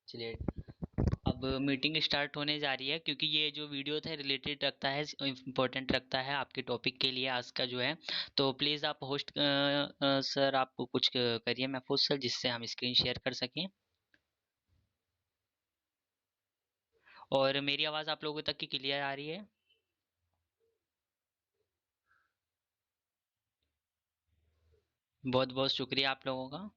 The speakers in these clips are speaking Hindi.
चलिए, अब मीटिंग स्टार्ट होने जा रही है क्योंकि ये जो वीडियो था रिलेटेड रखता है, इम्पोर्टेंट रखता है आपके टॉपिक के लिए आज का जो है। तो प्लीज़ आप होस्ट सर आप कुछ करिए महफूज सर, जिससे हम स्क्रीन शेयर कर सकें और मेरी आवाज़ आप लोगों तक की क्लियर आ रही है। बहुत बहुत शुक्रिया आप लोगों का।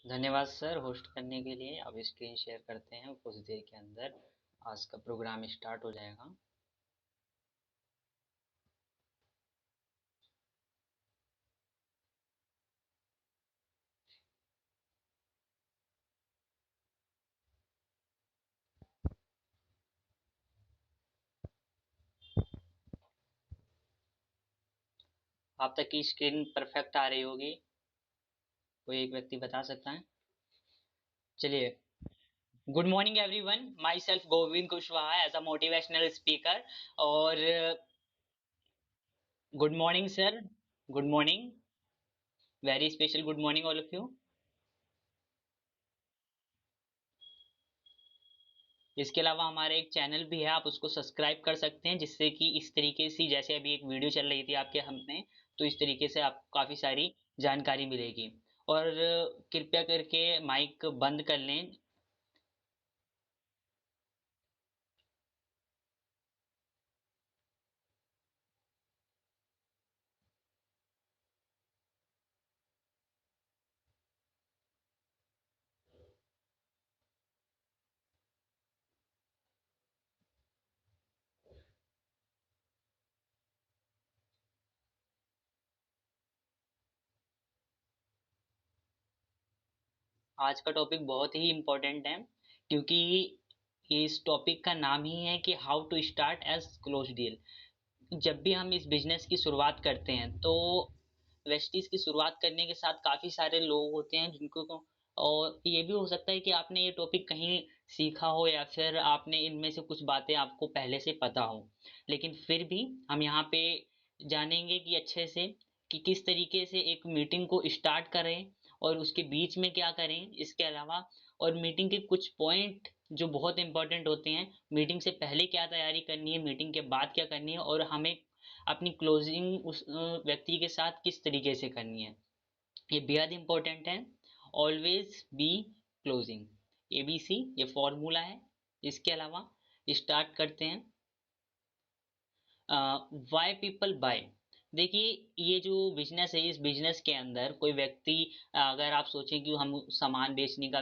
धन्यवाद सर होस्ट करने के लिए। अब स्क्रीन शेयर करते हैं, कुछ देर के अंदर आज का प्रोग्राम स्टार्ट हो जाएगा। आप तक की स्क्रीन परफेक्ट आ रही होगी, कोई एक व्यक्ति बता सकता है। चलिए, good morning everyone, myself Govind Kushwaha as a motivational speaker. और good morning sir, good morning, very special good morning all of you. इसके अलावा हमारा एक चैनल भी है, आप उसको सब्सक्राइब कर सकते हैं, जिससे कि इस तरीके से जैसे अभी एक वीडियो चल रही थी आपके हमने, तो इस तरीके से आपको काफ़ी सारी जानकारी मिलेगी। और कृपया करके माइक बंद कर लें। आज का टॉपिक बहुत ही इम्पोर्टेंट है क्योंकि इस टॉपिक का नाम ही है कि how to start as close deal. जब भी हम इस बिजनेस की शुरुआत करते हैं तो वेस्टीज की शुरुआत करने के साथ काफ़ी सारे लोग होते हैं जिनको और ये भी हो सकता है कि आपने ये टॉपिक कहीं सीखा हो या फिर आपने इनमें से कुछ बातें आपको पहले से पता हो, लेकिन फिर भी हम यहाँ पे जानेंगे कि अच्छे से कि किस तरीके से एक मीटिंग को स्टार्ट करें और उसके बीच में क्या करें। इसके अलावा और मीटिंग के कुछ पॉइंट जो बहुत इंपॉर्टेंट होते हैं, मीटिंग से पहले क्या तैयारी करनी है, मीटिंग के बाद क्या करनी है और हमें अपनी क्लोजिंग उस व्यक्ति के साथ किस तरीके से करनी है, ये बेहद इंपॉर्टेंट है। ऑलवेज बी क्लोजिंग, एबीसी ये फॉर्मूला है। इसके अलावा स्टार्ट करते हैं। Why people buy. देखिए, ये जो बिजनेस है, इस बिजनेस के अंदर कोई व्यक्ति, अगर आप सोचें कि हम सामान बेचने का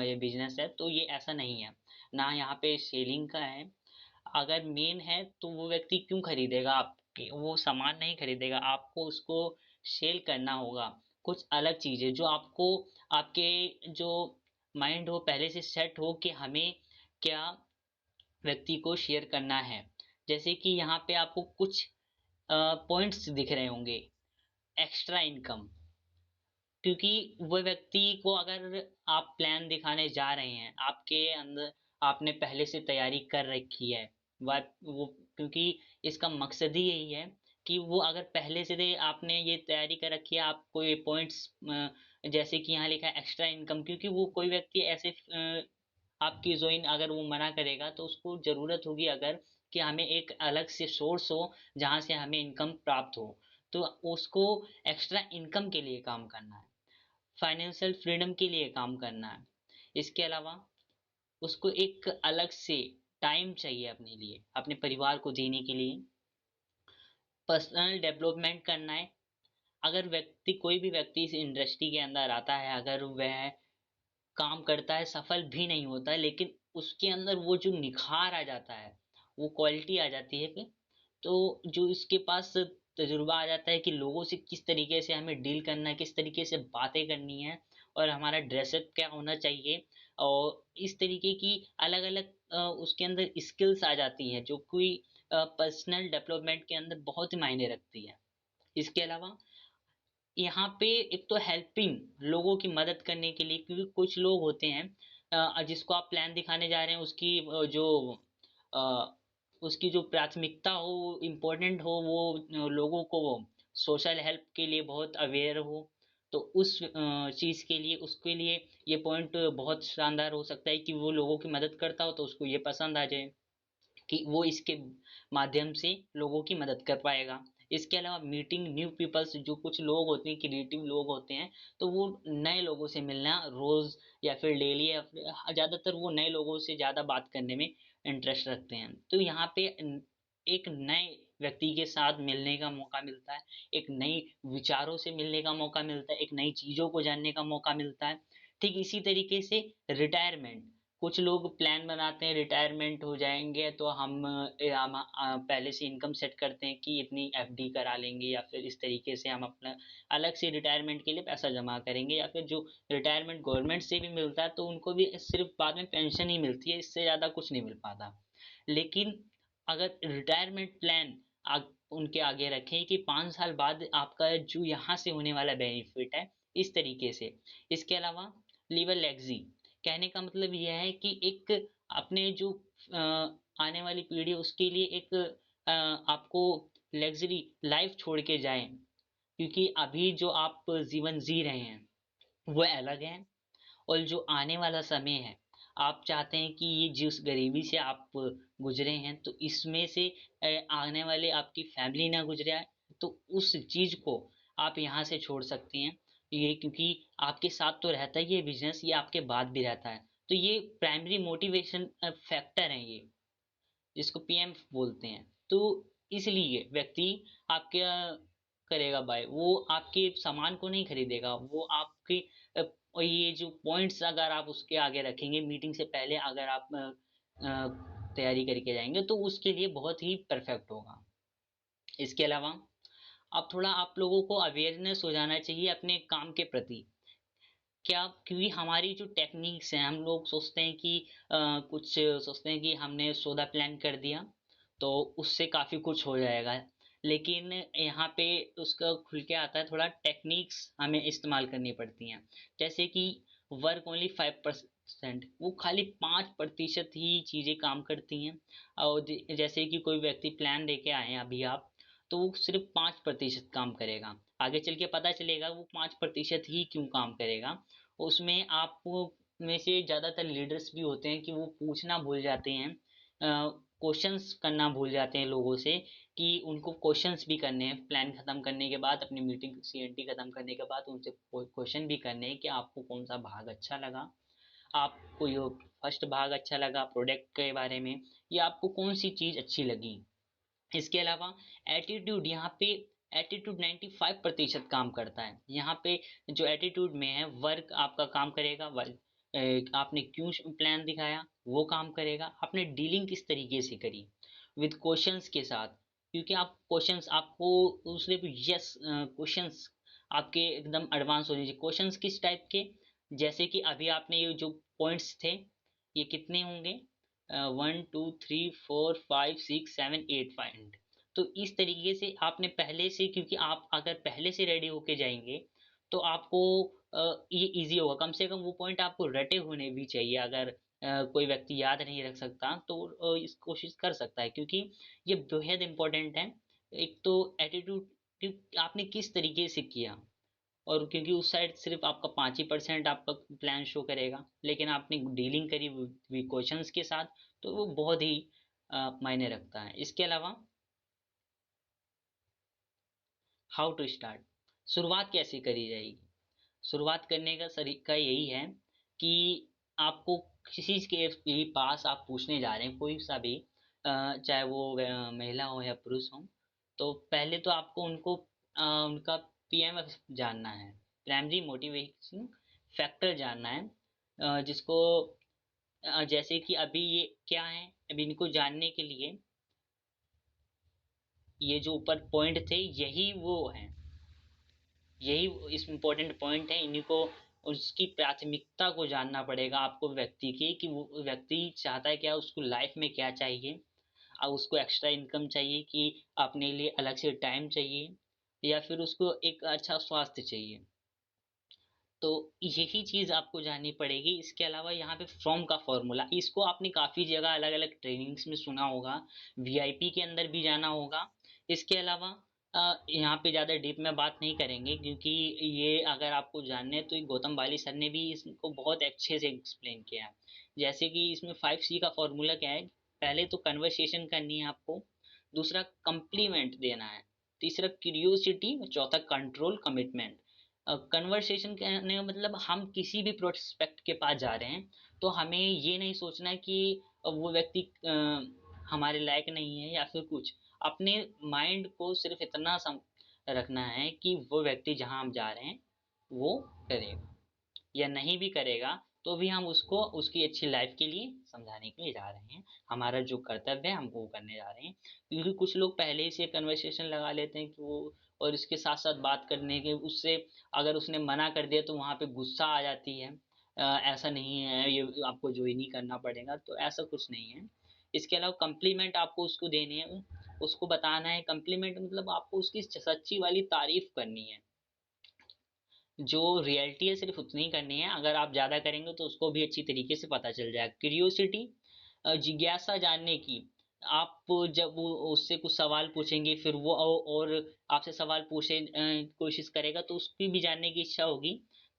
ये बिजनेस है, तो ये ऐसा नहीं है ना, यहाँ पे सेलिंग का है। अगर मेन है तो वो व्यक्ति क्यों खरीदेगा, आपके वो सामान नहीं खरीदेगा, आपको उसको सेल करना होगा। कुछ अलग चीजें जो आपको आपके जो माइंड हो पहले से सेट हो कि हमें क्या व्यक्ति को शेयर करना है। जैसे कि यहाँ पे आपको कुछ पॉइंट्स दिख रहे होंगे। एक्स्ट्रा इनकम, क्योंकि वो व्यक्ति को अगर आप प्लान दिखाने जा रहे हैं, आपके अंदर आपने पहले से तैयारी कर रखी है, वो क्योंकि इसका मकसद ही यही है कि वो अगर पहले से आपने ये तैयारी कर रखी है, आपको ये पॉइंट्स जैसे कि यहाँ लिखा है एक्स्ट्रा इनकम, क्योंकि वो कोई व्यक्ति ऐसे आपकी ज्वाइन अगर वो मना करेगा तो उसको जरूरत होगी अगर कि हमें एक अलग से सोर्स हो जहाँ से हमें इनकम प्राप्त हो, तो उसको एक्स्ट्रा इनकम के लिए काम करना है, फाइनेंशियल फ्रीडम के लिए काम करना है। इसके अलावा उसको एक अलग से टाइम चाहिए अपने लिए, अपने परिवार को देने के लिए, पर्सनल डेवलपमेंट करना है। अगर व्यक्ति कोई भी व्यक्ति इस इंडस्ट्री के अंदर आता है, अगर वह काम करता है सफल भी नहीं होता है, लेकिन उसके अंदर वो जो निखार आ जाता है, वो क्वालिटी आ जाती है कि तो जो इसके पास तजुर्बा आ जाता है कि लोगों से किस तरीके से हमें डील करना है, किस तरीके से बातें करनी है और हमारा ड्रेसअप क्या होना चाहिए, और इस तरीके की अलग अलग उसके अंदर स्किल्स आ जाती हैं जो कोई पर्सनल डेवलपमेंट के अंदर बहुत ही मायने रखती है। इसके अलावा यहाँ पे एक तो हेल्पिंग, लोगों की मदद करने के लिए, क्योंकि कुछ लोग होते हैं जिसको आप प्लान दिखाने जा रहे हैं, उसकी जो उसकी जो प्राथमिकता हो इम्पोर्टेंट हो, वो लोगों को वो सोशल हेल्प के लिए बहुत अवेयर हो, तो उस चीज़ के लिए उसके लिए ये पॉइंट बहुत शानदार हो सकता है कि वो लोगों की मदद करता हो तो उसको ये पसंद आ जाए कि वो इसके माध्यम से लोगों की मदद कर पाएगा। इसके अलावा मीटिंग न्यू पीपल्स, जो कुछ लोग होते हैं क्रिएटिव लोग होते हैं, तो वो नए लोगों से मिलना रोज या फिर डेली या फिर ज्यादातर वो नए लोगों से ज्यादा बात करने में इंटरेस्ट रखते हैं। तो यहाँ पे एक नए व्यक्ति के साथ मिलने का मौका मिलता है, एक नई विचारों से मिलने का मौका मिलता है, एक नई चीजों को जानने का मौका मिलता है। ठीक इसी तरीके से रिटायरमेंट, कुछ लोग प्लान बनाते हैं रिटायरमेंट हो जाएंगे तो हम पहले से इनकम सेट करते हैं कि इतनी एफडी करा लेंगे, या फिर इस तरीके से हम अपना अलग से रिटायरमेंट के लिए पैसा जमा करेंगे, या फिर जो रिटायरमेंट गवर्नमेंट से भी मिलता है तो उनको भी सिर्फ बाद में पेंशन ही मिलती है, इससे ज़्यादा कुछ नहीं मिल पाता। लेकिन अगर रिटायरमेंट प्लान उनके आगे रखें कि 5 साल बाद आपका जो यहाँ से होने वाला बेनिफिट है इस तरीके से। इसके अलावा लीवर लेगसी, कहने का मतलब यह है कि एक अपने जो आने वाली पीढ़ी है उसके लिए एक आपको लग्जरी लाइफ छोड़ के जाएं, क्योंकि अभी जो आप जीवन जी रहे हैं वो अलग है, और जो आने वाला समय है आप चाहते हैं कि ये जिस गरीबी से आप गुजरे हैं तो इसमें से आने वाले आपकी फैमिली ना गुजरे, तो उस चीज को आप यहाँ से छोड़ सकती हैं। ये क्योंकि आपके साथ तो रहता ही है बिजनेस, ये आपके बाद भी रहता है, तो ये प्राइमरी मोटिवेशन फैक्टर है ये, जिसको पीएम बोलते हैं। तो इसलिए व्यक्ति आपके करेगा बाय, वो आपके सामान को नहीं खरीदेगा, वो आपकी और ये जो पॉइंट्स अगर आप उसके आगे रखेंगे मीटिंग से पहले, अगर आप तैयारी करके जाएंगे तो उसके लिए बहुत ही परफेक्ट होगा। इसके अलावा अब थोड़ा आप लोगों को अवेयरनेस हो जाना चाहिए अपने काम के प्रति। क्या, क्योंकि हमारी जो टेक्निक्स हैं, हम लोग सोचते हैं कि कुछ सोचते हैं कि हमने सौदा प्लान कर दिया तो उससे काफ़ी कुछ हो जाएगा, लेकिन यहाँ पे उसका खुल के आता है थोड़ा टेक्निक्स हमें इस्तेमाल करनी पड़ती हैं। जैसे कि वर्क ओनली 5%, वो खाली 5% ही चीज़ें काम करती हैं। और जैसे कि कोई व्यक्ति प्लान देके आए हैं अभी आप, तो वो सिर्फ 5% काम करेगा, आगे चल के पता चलेगा वो 5% ही क्यों काम करेगा। उसमें आप में से ज़्यादातर लीडर्स भी होते हैं कि वो पूछना भूल जाते हैं, क्वेश्चंस करना भूल जाते हैं लोगों से, कि उनको क्वेश्चंस भी करने हैं प्लान खत्म करने के बाद, अपनी मीटिंग सीएनटी खत्म करने के बाद उनसे क्वेश्चन भी करने हैं कि आपको कौन सा भाग अच्छा लगा, आपको ये फर्स्ट भाग अच्छा लगा प्रोडक्ट के बारे में, या आपको कौन सी चीज़ अच्छी लगी। इसके अलावा एटीट्यूड, यहाँ पे एटीट्यूड 95% काम करता है। यहाँ पे जो एटीट्यूड में है, वर्क आपका काम करेगा, वर्क आपने क्यों प्लान दिखाया वो काम करेगा, आपने डीलिंग किस तरीके से करी विद क्वेश्चंस के साथ, क्योंकि आप क्वेश्चंस आपको सिर्फ यस क्वेश्चंस आपके एकदम एडवांस होने चाहिए। क्वेश्चंस किस टाइप के, जैसे कि अभी आपने ये जो पॉइंट्स थे ये कितने होंगे, 1 2 3 4 5 6 7 8 पॉइंट, तो इस तरीके से आपने पहले से, क्योंकि आप अगर पहले से रेडी होके जाएंगे तो आपको ये इजी होगा, कम से कम वो पॉइंट आपको रटे होने भी चाहिए। अगर कोई व्यक्ति याद नहीं रख सकता तो इस कोशिश कर सकता है, क्योंकि ये बेहद इंपॉर्टेंट है। एक तो एटीट्यूड आपने किस तरीके से किया, और क्योंकि उस साइड सिर्फ आपका 5% आपका प्लान शो करेगा, लेकिन आपने डीलिंग करी क्वेश्चंस के साथ, तो वो बहुत ही मायने रखता है। इसके अलावा हाउ टू स्टार्ट, शुरुआत कैसे करी जाएगी। शुरुआत करने का तरीका यही है कि आपको किसी के भी पास आप पूछने जा रहे हैं कोई सा भी, चाहे वो महिला हो या पुरुष हो, तो पहले तो आपको उनको उनका पीएमएफ जानना है, प्राइमरी मोटिवेशन फैक्टर जानना है, जिसको जैसे कि अभी ये क्या है, अभी इनको जानने के लिए ये जो ऊपर पॉइंट थे यही वो हैं, यही इस इम्पोर्टेंट पॉइंट है, इन्हीं को उसकी प्राथमिकता को जानना पड़ेगा आपको व्यक्ति की, कि वो व्यक्ति चाहता है क्या, उसको लाइफ में क्या चाहिए। अब उसको एक्स्ट्रा इनकम चाहिए कि अपने लिए अलग से टाइम चाहिए, या फिर उसको एक अच्छा स्वास्थ्य चाहिए। तो यही चीज आपको जाननी पड़ेगी। इसके अलावा यहाँ पे फ्रॉम का फॉर्मूला, इसको आपने काफी जगह अलग अलग ट्रेनिंग्स में सुना होगा, वीआईपी के अंदर भी जाना होगा। इसके अलावा यहाँ पे ज्यादा डीप में बात नहीं करेंगे, क्योंकि ये अगर आपको जानने हैं तो ये गौतम बाली सर ने भी इसको बहुत अच्छे से एक्सप्लेन किया है। जैसे कि इसमें 5C का फॉर्मूला क्या है, पहले तो कन्वर्सेशन करनी है आपको, दूसरा कंप्लीमेंट देना है, तीसरा क्यूरियोसिटी, चौथा कंट्रोल, कमिटमेंट। कन्वर्सेशन करने का मतलब हम किसी भी प्रोस्पेक्ट के पास जा रहे हैं तो हमें ये नहीं सोचना कि वो व्यक्ति हमारे लायक नहीं है या फिर कुछ, अपने माइंड को सिर्फ इतना रखना है कि वो व्यक्ति जहाँ हम जा रहे हैं वो करेगा, या नहीं भी करेगा तो भी हम उसको उसकी अच्छी लाइफ के लिए समझाने के लिए जा रहे हैं। हमारा जो कर्तव्य है हम वो करने जा रहे हैं। क्योंकि कुछ लोग पहले ही से कन्वर्सेशन लगा लेते हैं कि वो, और इसके साथ साथ बात करने के उससे अगर उसने मना कर दिया तो वहां पे गुस्सा आ जाती है, ऐसा नहीं है ये आपको ज्वाइन ही करना पड़ेगा, तो ऐसा कुछ नहीं है। इसके अलावा कम्प्लीमेंट आपको उसको देने हैं, उसको बताना है। कम्प्लीमेंट मतलब आपको उसकी सच्ची वाली तारीफ करनी है, जो रियलिटी है सिर्फ उतनी ही करनी है, अगर आप ज़्यादा करेंगे तो उसको भी अच्छी तरीके से पता चल जाएगा। क्यूरियोसिटी, जिज्ञासा जानने की, आप जब वो उससे कुछ सवाल पूछेंगे फिर वो और आपसे सवाल पूछे कोशिश करेगा तो उसकी भी जानने की इच्छा होगी।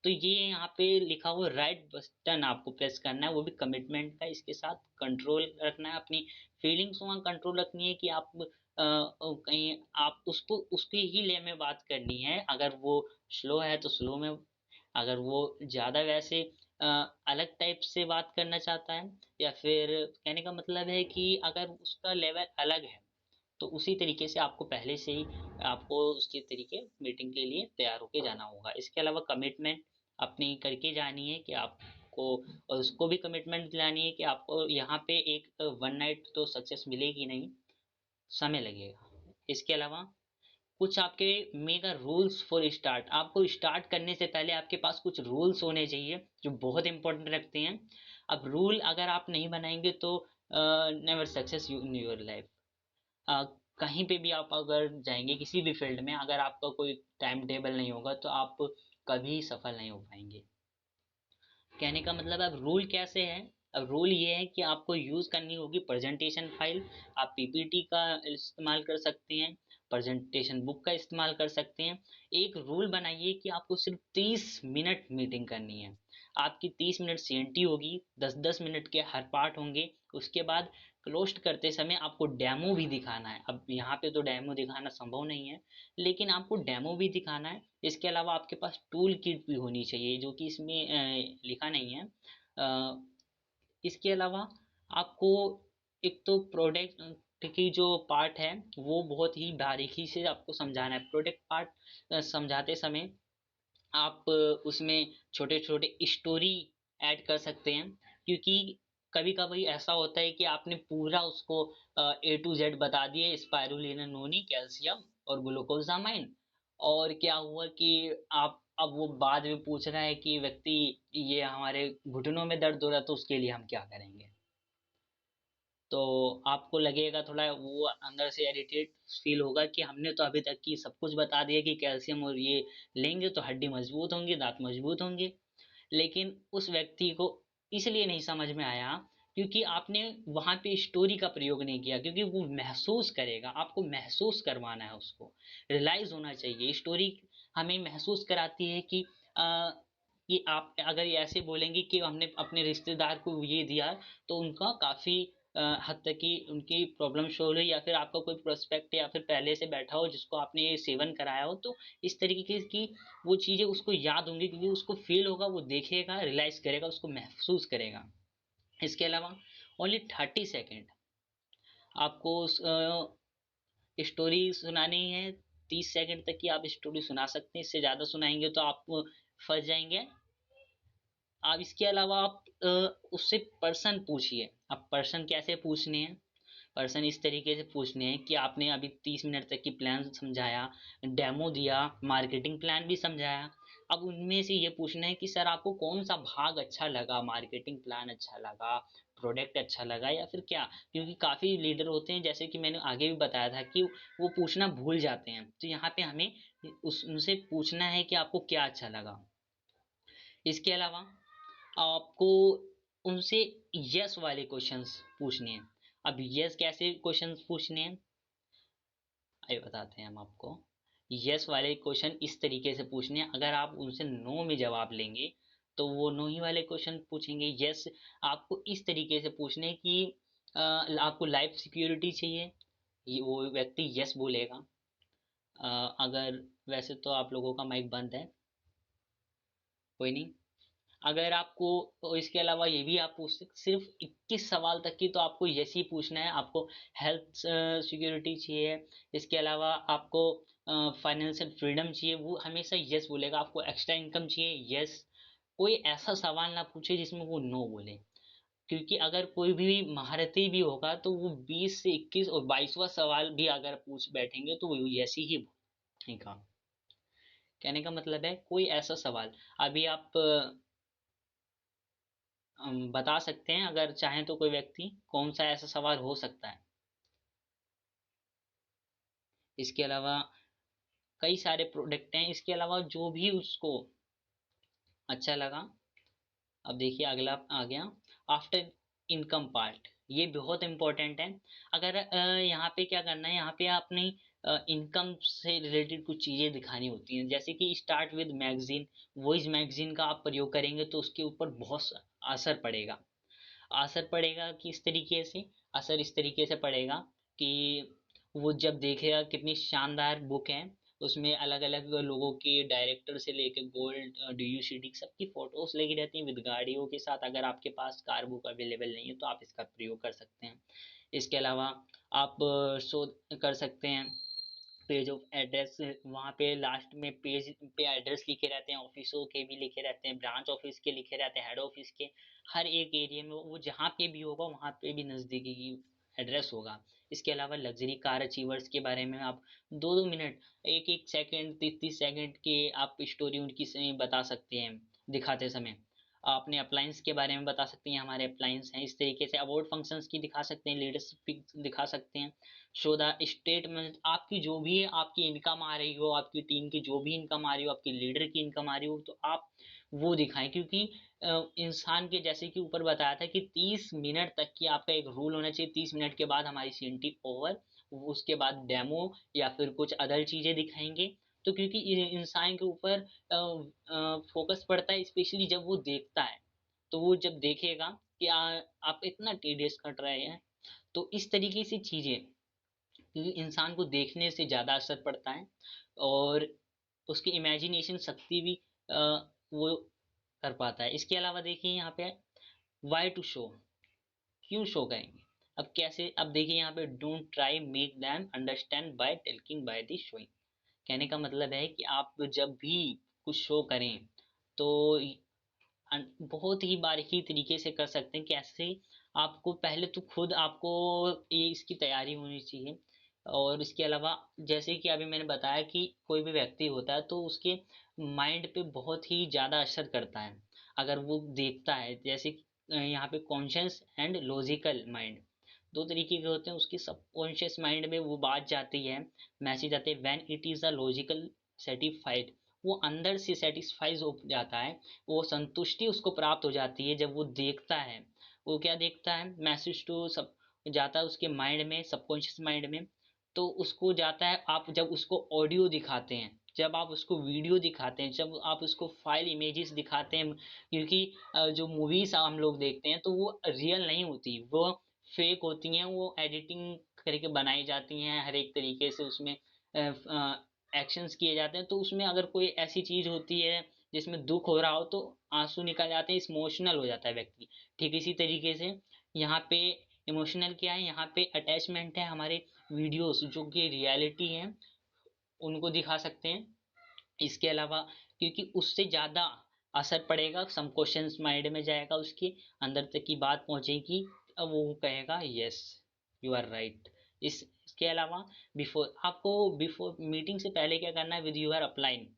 तो ये यहाँ पे लिखा हुआ राइट बटन आपको प्रेस करना है, वो भी कमिटमेंट का। इसके साथ कंट्रोल रखना है, अपनी फीलिंग्स वहाँ कंट्रोल रखनी है कि आप कहीं आप उसको उसके ही ले में बात करनी है। अगर वो स्लो है तो स्लो में, अगर वो ज़्यादा वैसे अलग टाइप से बात करना चाहता है, या फिर कहने का मतलब है कि अगर उसका लेवल अलग है तो उसी तरीके से आपको पहले से ही आपको उसके तरीके मीटिंग के लिए तैयार होके जाना होगा। इसके अलावा कमिटमेंट अपनी करके जानी है कि आपको, और उसको भी कमिटमेंट दिलानी है कि आपको यहाँ पे एक वन नाइट तो सक्सेस मिलेगी नहीं, समय लगेगा। इसके अलावा कुछ आपके मेगा रूल्स फॉर स्टार्ट, आपको स्टार्ट करने से पहले आपके पास कुछ रूल्स होने चाहिए जो बहुत इंपॉर्टेंट रखते हैं। अब रूल अगर आप नहीं बनाएंगे तो never success in your life. कहीं पे भी आप अगर जाएंगे किसी भी फील्ड में, अगर आपका कोई टाइम टेबल नहीं होगा तो आप कभी सफल नहीं हो पाएंगे। कहने का मतलब अब रूल कैसे है, अब रूल ये है कि आपको यूज करनी होगी प्रेजेंटेशन फाइल, आप पीपीटी का इस्तेमाल कर सकते हैं, प्रेजेंटेशन बुक का इस्तेमाल कर सकते हैं। एक रूल बनाइए कि आपको सिर्फ 30 मिनट मीटिंग करनी है, आपकी 30 मिनट सीएनटी होगी, 10-10 मिनट के हर पार्ट होंगे। उसके बाद क्लोज करते समय आपको डेमो भी दिखाना है। अब यहाँ पे तो डेमो दिखाना संभव नहीं है, लेकिन आपको डेमो भी दिखाना है। इसके अलावा आपके पास टूल किट भी होनी चाहिए, जो कि इसमें लिखा नहीं है। इसके अलावा आपको एक तो प्रोडक्ट की जो पार्ट है वो बहुत ही बारीकी से आपको समझाना है। प्रोडक्ट पार्ट समझाते समय आप उसमें छोटे छोटे स्टोरी ऐड कर सकते हैं, क्योंकि कभी कभी ऐसा होता है कि आपने पूरा उसको A to Z बता दिया, स्पाइरुलिना नोनी, कैल्शियम और ग्लूकोजामाइन, और क्या हुआ कि आप अब वो बाद में पूछ रहा है कि व्यक्ति ये हमारे घुटनों में दर्द हो रहा है तो उसके लिए हम क्या करेंगे। तो आपको लगेगा थोड़ा वो अंदर से इरिटेट फील होगा कि हमने तो अभी तक की सब कुछ बता दिया कि कैल्शियम और ये लेंगे तो हड्डी मजबूत होंगी, दांत मजबूत होंगे। लेकिन उस व्यक्ति को इसलिए नहीं समझ में आया क्योंकि आपने वहां पे स्टोरी का प्रयोग नहीं किया, क्योंकि वो महसूस करेगा, आपको महसूस करवाना है, उसको रियलाइज होना चाहिए। स्टोरी हमें महसूस कराती है कि आप अगर ये ऐसे बोलेंगे कि हमने अपने रिश्तेदार को ये दिया तो उनका काफी हद तक की उनकी प्रॉब्लम सॉल्व हुई, या फिर आपका कोई प्रोस्पेक्ट या फिर पहले से बैठा हो जिसको आपने ये सेवन कराया हो, तो इस तरीके की वो चीजें उसको याद होंगी, क्योंकि उसको फील होगा, वो देखेगा, रियलाइज करेगा, उसको महसूस करेगा। इसके अलावा ओनली 30 सेकेंड आपको स्टोरी सुनानी है। 30 सेकेंड तक की आप स्टोरी सुना सकते हैं, इससे ज्यादा सुनाएंगे तो आप फंस जाएंगे। आप इसके अलावा आप उससे पर्सन पूछिए। अब पर्सन कैसे पूछने हैं, पर्सन इस तरीके से पूछने हैं कि आपने अभी 30 मिनट तक की प्लान समझाया, डेमो दिया, मार्केटिंग प्लान भी समझाया। अब उनमें से ये पूछना है कि सर आपको कौन सा भाग अच्छा लगा, मार्केटिंग प्लान अच्छा लगा, प्रोडक्ट अच्छा लगा, या फिर क्या। क्योंकि काफ़ी लीडर होते हैं, जैसे कि मैंने आगे भी बताया था कि वो पूछना भूल जाते हैं, तो यहाँ पे हमें उनसे पूछना है कि आपको क्या अच्छा लगा। इसके अलावा आपको उनसे यस वाले क्वेश्चंस पूछने हैं। अब यस कैसे क्वेश्चंस पूछने हैं आइए बताते हैं हम आपको। यस वाले क्वेश्चन इस तरीके से पूछने हैं, अगर आप उनसे नो में जवाब लेंगे तो वो नो ही वाले क्वेश्चन पूछेंगे। यस आपको इस तरीके से पूछने हैं कि आपको लाइफ सिक्योरिटी चाहिए, वो व्यक्ति यस बोलेगा। अगर वैसे तो आप लोगों का माइक बंद है, कोई नहीं। अगर आपको इसके अलावा ये भी आप पूछ सकते, सिर्फ 21 सवाल तक की तो आपको यस ही पूछना है। आपको हेल्थ सिक्योरिटी चाहिए, इसके अलावा आपको फाइनेंशियल फ्रीडम चाहिए, वो हमेशा यस बोलेगा। आपको एक्स्ट्रा इनकम चाहिए, यस। कोई ऐसा सवाल ना पूछे जिसमें वो नो बोले, क्योंकि अगर कोई भी महारथी भी होगा तो वो 20 से 21 और 22वां सवाल भी अगर पूछ बैठेंगे तो वो यस ही बोलेगा। कहने का मतलब है कोई ऐसा सवाल, अभी आप बता सकते हैं अगर चाहें तो कोई व्यक्ति कौन सा ऐसा सवाल हो सकता है। इसके अलावा कई सारे प्रोडक्ट हैं, इसके अलावा जो भी उसको अच्छा लगा। अब देखिए अगला आ गया आफ्टर इनकम पार्ट, ये बहुत इंपॉर्टेंट है। अगर यहाँ पे क्या करना है, यहाँ पे आपने इनकम से रिलेटेड कुछ चीजें दिखानी होती हैं, जैसे कि start with magazine. Voice magazine का आप प्रयोग करेंगे तो उसके ऊपर बहुत असर पड़ेगा। असर पड़ेगा किस तरीके से, असर इस तरीके से पड़ेगा कि वो जब देखेगा कितनी शानदार बुक है, उसमें अलग अलग लोगों के डायरेक्टर से लेके गोल्ड डीयूसीडी सबकी फोटोज लगी रहती हैं विद गाड़ियों के साथ। अगर आपके पास कार बुक अवेलेबल नहीं है तो आप इसका प्रयोग कर सकते हैं। इसके अलावा आप शोध कर सकते हैं पेज ऑफ एड्रेस, वहाँ पे लास्ट में पेज पे एड्रेस लिखे रहते हैं, ऑफिसों के भी लिखे रहते हैं, ब्रांच ऑफिस के लिखे रहते हैं, हेड ऑफिस के। हर एक एरिया में वो जहाँ पे भी होगा वहाँ पे भी नज़दीकी की एड्रेस होगा। इसके अलावा लग्जरी कार अचीवर्स के बारे में आप 2-2 मिनट, 1-1 सेकंड, 30-30 सेकंड के आप स्टोरी उनकी बता सकते हैं दिखाते समय। अपने अप्लायंस के बारे में बता सकते हैं, हमारे अप्लायंस हैं। इस तरीके से अवार्ड फंक्शंस की दिखा सकते हैं, लीडरशिप दिखा सकते हैं। शो द स्टेटमेंट, आपकी जो भी है आपकी इनकम आ रही हो, आपकी टीम की जो भी इनकम आ रही हो, आपकी लीडर की इनकम आ रही हो, तो आप वो दिखाएं। क्योंकि इंसान के जैसे कि ऊपर बताया था कि 30 मिनट तक की आपका एक रूल होना चाहिए, 30 मिनट के बाद हमारी सीएनटी ओवर, उसके बाद डेमो या फिर कुछ अदर चीजें दिखाएंगे। तो क्योंकि इंसान के ऊपर फोकस पड़ता है, स्पेशली जब वो देखता है। तो वो जब देखेगा कि आप इतना टीडियस कट रहे हैं, तो इस तरीके से चीजें, क्योंकि इंसान को देखने से ज़्यादा असर पड़ता है और उसकी इमेजिनेशन शक्ति भी वो कर पाता है। इसके अलावा देखिए यहाँ पे वाई टू शो, क्यों शो करेंगे। अब कैसे, अब देखिए यहाँ पे don't try make them understand by talking by the showing. कहने का मतलब है कि आप जब भी कुछ शो करें तो बहुत ही बारीकी तरीके से कर सकते हैं। कैसे, आपको पहले तो खुद आपको ये इसकी तैयारी होनी चाहिए। और इसके अलावा जैसे कि अभी मैंने बताया कि कोई भी व्यक्ति होता है तो उसके माइंड पे बहुत ही ज़्यादा असर करता है अगर वो देखता है। जैसे कि यहाँ पे कॉन्शियस एंड लॉजिकल माइंड, दो तरीके के होते हैं। उसकी सबकॉन्शियस माइंड में वो बात जाती है, मैसेज आते हैं, when it is a logical satisfied, वो अंदर से सेटिस्फाइज हो जाता है, वो संतुष्टि उसको प्राप्त हो जाती है जब वो देखता है। वो क्या देखता है, मैसेज तो सब जाता है उसके माइंड में, सबकॉन्शियस माइंड में। तो उसको जाता है, आप जब उसको ऑडियो दिखाते हैं, जब आप उसको वीडियो दिखाते हैं, जब आप उसको फाइल इमेजेस दिखाते हैं, क्योंकि जो मूवीज हम लोग देखते हैं तो वो रियल नहीं होती, वो फेक होती हैं, वो एडिटिंग करके बनाई जाती हैं हर एक तरीके से। उसमें एक्शंस किए जाते हैं, तो उसमें अगर कोई ऐसी चीज होती है जिसमें दुख हो रहा हो तो आंसू निकल जाते हैं, इमोशनल हो जाता है व्यक्ति। ठीक इसी तरीके से यहाँ पे इमोशनल क्या है, यहाँ पे अटैचमेंट है, हमारे वीडियोस जो कि रियलिटी है उनको दिखा सकते हैं। इसके अलावा क्योंकि उससे ज़्यादा असर पड़ेगा, सम क्वेश्चंस माइंड में जाएगा, उसके अंदर तक की बात पहुंचेगी, अब वो कहेगा यस यू आर राइट। इसके अलावा बिफोर, आपको बिफोर मीटिंग से पहले क्या करना है, विद यूर अपलाइन,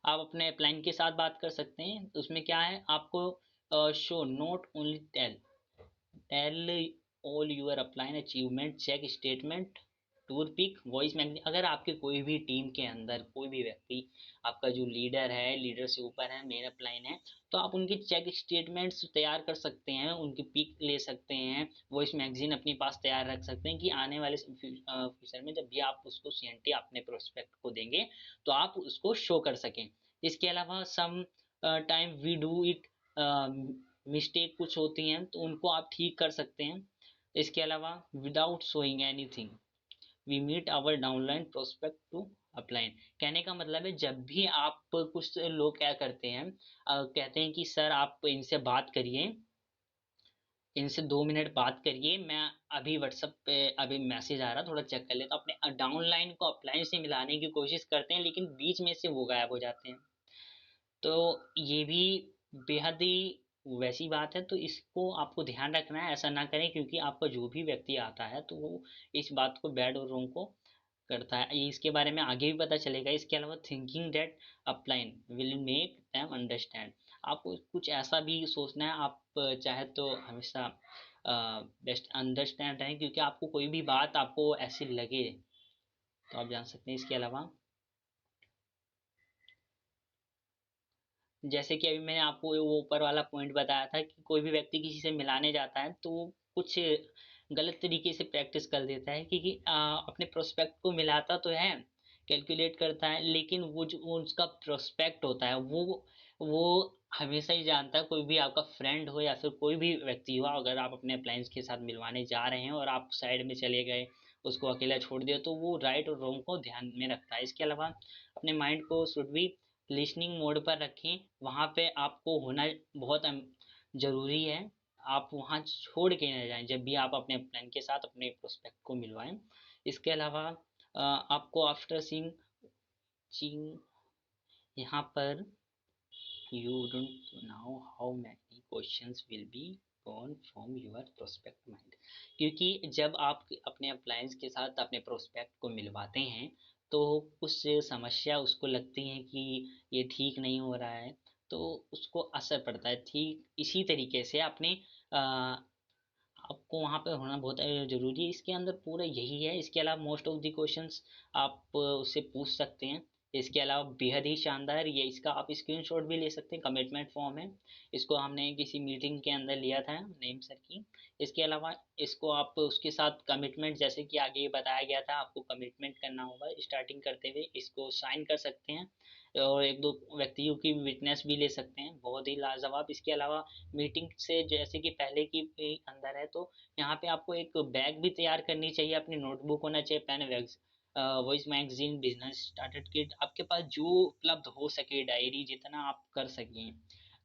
आप अपने अपलाइन के साथ बात कर सकते हैं। तो उसमें क्या है, आपको show note only tell tell all your upline achievement, check statement tour pick voice magazine. अगर आपके कोई भी टीम के अंदर कोई भी व्यक्ति, आपका जो लीडर है, लीडर से ऊपर है, मेन अपलाइन है, तो आप उनके चेक स्टेटमेंट्स तैयार कर सकते हैं, उनकी पिक ले सकते हैं, वॉइस मैगजीन अपने पास तैयार रख सकते हैं कि आने वाले फ्यूचर में जब भी आप उसको सीएनटी अपने प्रोस्पेक्ट को देंगे तो आप उसको शो कर सकें। इसके अलावा some time we do it, mistake कुछ होती हैं तो उनको आप ठीक कर सकते हैं। इसके अलावा without showing anything we meet our downline prospect to upline. कहने का मतलब है जब भी आप, कुछ लोग क्या करते हैं, कहते हैं कि सर आप इनसे बात करिए, इनसे 2 मिनट बात करिए, मैं अभी व्हाट्सएप पे अभी मैसेज आ रहा थोड़ा चेक कर ले, तो अपने डाउनलाइन को अपलाइन से मिलाने की कोशिश करते हैं लेकिन बीच में से वो गायब हो जाते हैं। तो ये भी बेहद ही वैसी बात है, तो इसको आपको ध्यान रखना है, ऐसा ना करें क्योंकि आपका जो भी व्यक्ति आता है तो वो इस बात को बैड और रॉन्ग को करता है। ये इसके बारे में आगे भी पता चलेगा। इसके अलावा thinking that upline will make them understand, आपको कुछ ऐसा भी सोचना है, आप चाहे तो हमेशा बेस्ट अंडरस्टैंड रहें, क्योंकि आपको कोई भी बात आपको ऐसी लगे तो आप जान सकते हैं। इसके अलावा जैसे कि अभी मैंने आपको वो ऊपर वाला पॉइंट बताया था कि कोई भी व्यक्ति किसी से मिलाने जाता है तो वो कुछ गलत तरीके से प्रैक्टिस कर देता है, क्योंकि अपने प्रोस्पेक्ट को मिलाता तो है, कैलकुलेट करता है, लेकिन वो जो उसका प्रोस्पेक्ट होता है वो हमेशा ही जानता है। कोई भी आपका फ्रेंड हो या फिर कोई भी व्यक्ति हो, अगर आप अपने अप्लायंस के साथ मिलवाने जा रहे हैं और आप साइड में चले गए, उसको अकेला छोड़ दिया, तो वो राइट और रॉन्ग को ध्यान में रखता है। इसके अलावा अपने माइंड को शुड भी लिसनिंग मोड पर रखें, वहाँ पे आपको होना बहुत जरूरी है। आप वहाँ छोड़ के न जाएं जब भी आप अपने प्लान के साथ अपने प्रोस्पेक्ट को मिलवाएं। इसके अलावा आपको आफ्टर सीइंग चीइंग यहाँ पर you don't know how many questions will be born from your prospect mind, क्योंकि जब आप अपने अप्लायंस के साथ अपने प्रोस्पेक्ट को मिलवाते हैं तो कुछ समस्या उसको लगती है कि ये ठीक नहीं हो रहा है, तो उसको असर पड़ता है। ठीक इसी तरीके से अपने आपको वहाँ पे होना बहुत ज़रूरी है। इसके अंदर पूरा यही है। इसके अलावा मोस्ट ऑफ द क्वेश्चंस आप उससे पूछ सकते हैं। इसके अलावा बेहद ही शानदार ये, इसका आप स्क्रीनशॉट भी ले सकते हैं, कमिटमेंट फॉर्म है, इसको हमने किसी मीटिंग के अंदर लिया था नईम सर की। इसके अलावा इसको आप उसके साथ कमिटमेंट, जैसे कि आगे बताया गया था, आपको कमिटमेंट करना होगा स्टार्टिंग करते हुए, इसको साइन कर सकते हैं और एक दो व्यक्तियों की विटनेस भी ले सकते हैं, बहुत ही लाजवाब। इसके अलावा मीटिंग से जैसे कि पहले की भी अंदर है, तो यहाँ पे आपको एक बैग भी तैयार करनी चाहिए, अपनी नोटबुक होना चाहिए, pen, wax, voice magazine, business starter kit, आपके पास जो उपलब्ध हो सके, डायरी जितना आप कर सकें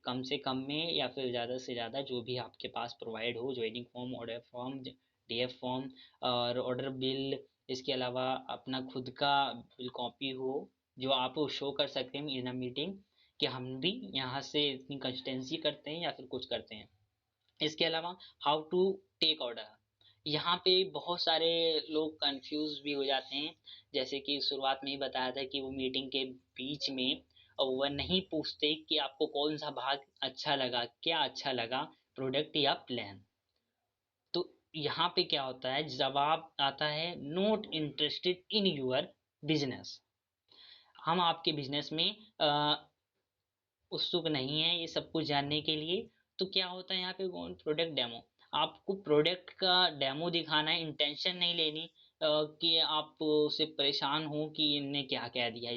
कम से कम में या फिर ज़्यादा से ज़्यादा जो भी आपके पास प्रोवाइड हो, joining form, order form, DF form और ऑर्डर बिल। इसके अलावा अपना खुद का बिल कॉपी हो जो आप शो कर सकते हैं इन अ मीटिंग कि हम भी यहाँ से इतनी कंसिस्टेंसी करते हैं या फिर कुछ करते हैं। इसके अलावा हाउ टू टेक ऑर्डर, यहाँ पे बहुत सारे लोग कंफ्यूज भी हो जाते हैं। जैसे कि शुरुआत में ही बताया था कि वो मीटिंग के बीच में वह नहीं पूछते कि आपको कौन सा भाग अच्छा लगा, क्या अच्छा लगा, प्रोडक्ट या प्लान। तो यहाँ पे क्या होता है, जवाब आता है not interested in your business, हम आपके बिजनेस में उत्सुक नहीं है ये सब कुछ जानने के लिए। तो क्या होता है यहाँ पे प्रोडक्ट डेमो, आपको प्रोडक्ट का डेमो दिखाना है, इंटेंशन नहीं लेनी कि आप उससे परेशान हो कि इनने क्या क्या दिया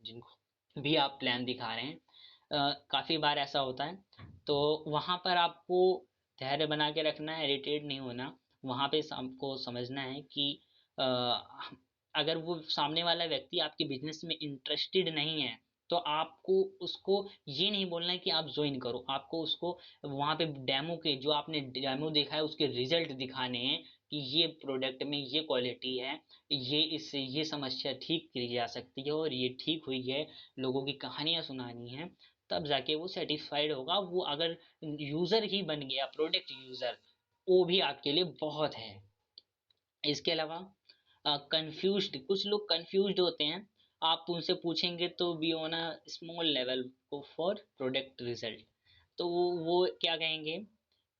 जिनको भी आप प्लान दिखा रहे हैं। काफ़ी बार ऐसा होता है, तो वहाँ पर आपको धैर्य बना के रखना है, इरिटेट नहीं होना। वहाँ पे आपको समझना है कि अ, अगर वो सामने वाला व्यक्ति आपके बिजनेस में इंटरेस्टेड नहीं है तो आपको उसको ये नहीं बोलना है कि आप ज्वाइन करो, आपको उसको वहाँ पे डेमो के, जो आपने डेमो देखा है उसके रिजल्ट दिखाने हैं कि ये प्रोडक्ट में ये क्वालिटी है, ये इससे ये समस्या ठीक की जा सकती है और ये ठीक हुई है, लोगों की कहानियां सुनानी है, तब जाके वो सेटिस्फाइड होगा। वो अगर यूजर ही बन गया, प्रोडक्ट यूजर, वो भी आपके लिए बहुत है। इसके अलावा कंफ्यूज्ड, कुछ लोग कंफ्यूज्ड होते हैं, आप उनसे पूछेंगे तो be on a small level को फॉर प्रोडक्ट रिजल्ट, तो वो क्या कहेंगे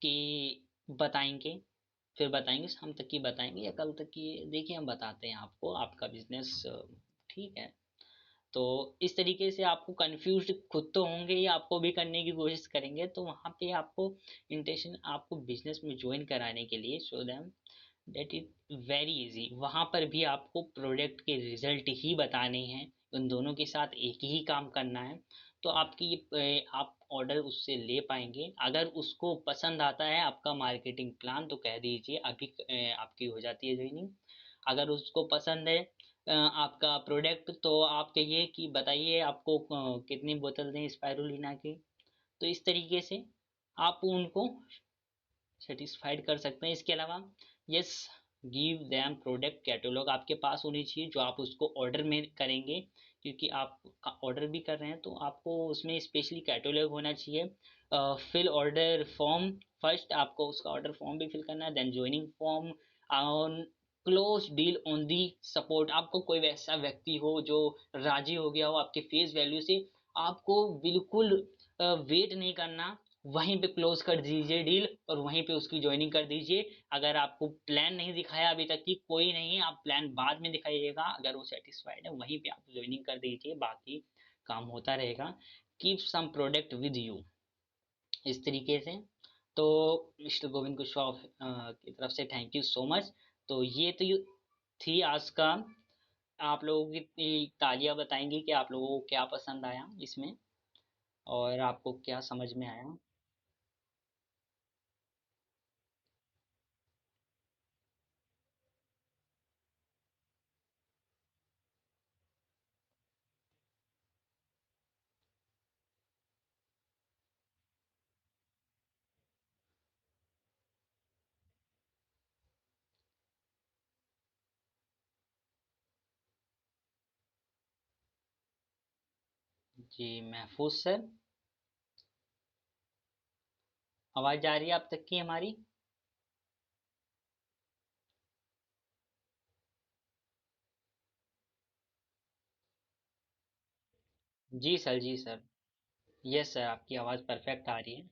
कि बताएंगे फिर बताएंगे, शाम तक की बताएंगे या कल तक की? देखिए हम बताते हैं आपको, आपका बिजनेस ठीक है। तो इस तरीके से आपको कंफ्यूज खुद तो होंगे ही, आपको भी करने की कोशिश करेंगे, तो वहाँ पे आपको इंटेंशन आपको बिजनेस में ज्वाइन कराने के लिए, show them that is very easy. वहाँ पर भी आपको प्रोडक्ट के रिजल्ट ही बताने हैं, उन दोनों के साथ एक ही काम करना है। तो आपकी ये आप ऑर्डर उससे ले पाएंगे। अगर उसको पसंद आता है आपका मार्केटिंग प्लान तो कह दीजिए, अभी आपकी हो जाती है ज्वाइनिंग। अगर उसको पसंद है आपका प्रोडक्ट, तो आप कहिए कि बताइए आपको कितनी बोतल दें स्पाइरुलिना की। तो इस तरीके से आप उनको सेटिस्फाइड कर सकते हैं। इसके अलावा yes, give them product catalogue आपके पास होनी चाहिए, जो आप उसको ऑर्डर में करेंगे, क्योंकि आप ऑर्डर भी कर रहे हैं तो आपको उसमें स्पेशली कैटलॉग होना चाहिए। फिल ऑर्डर फॉर्म, फर्स्ट आपको उसका ऑर्डर फॉर्म भी फिल करना है, then joining form on close deal on the support. आपको कोई वैसा व्यक्ति हो जो राजी हो गया हो आपके फेस वैल्यू से, आपको बिल्कुल वेट नहीं करना, वहीं पे क्लोज कर दीजिए डील और वहीं पे उसकी ज्वाइनिंग कर दीजिए। अगर आपको प्लान नहीं दिखाया अभी तक की, कोई नहीं, आप प्लान बाद में दिखाइएगा। अगर वो सेटिस्फाइड है वहीं पे आप ज्वाइनिंग कर दीजिए, बाकी काम होता रहेगा। Keep some product with you, इस तरीके से। तो मिस्टर गोविंद कुशवाहा की तरफ से थैंक यू सो मच। तो ये तो थी आज का। आप लोगों की तालियां बताएंगी कि आप लोगों को क्या पसंद आया इसमें और आपको क्या समझ में आया। जी महफूज सर, आवाज जा रही है आप तक की हमारी? जी सर, जी सर। यस सर, आपकी आवाज़ परफेक्ट आ रही है।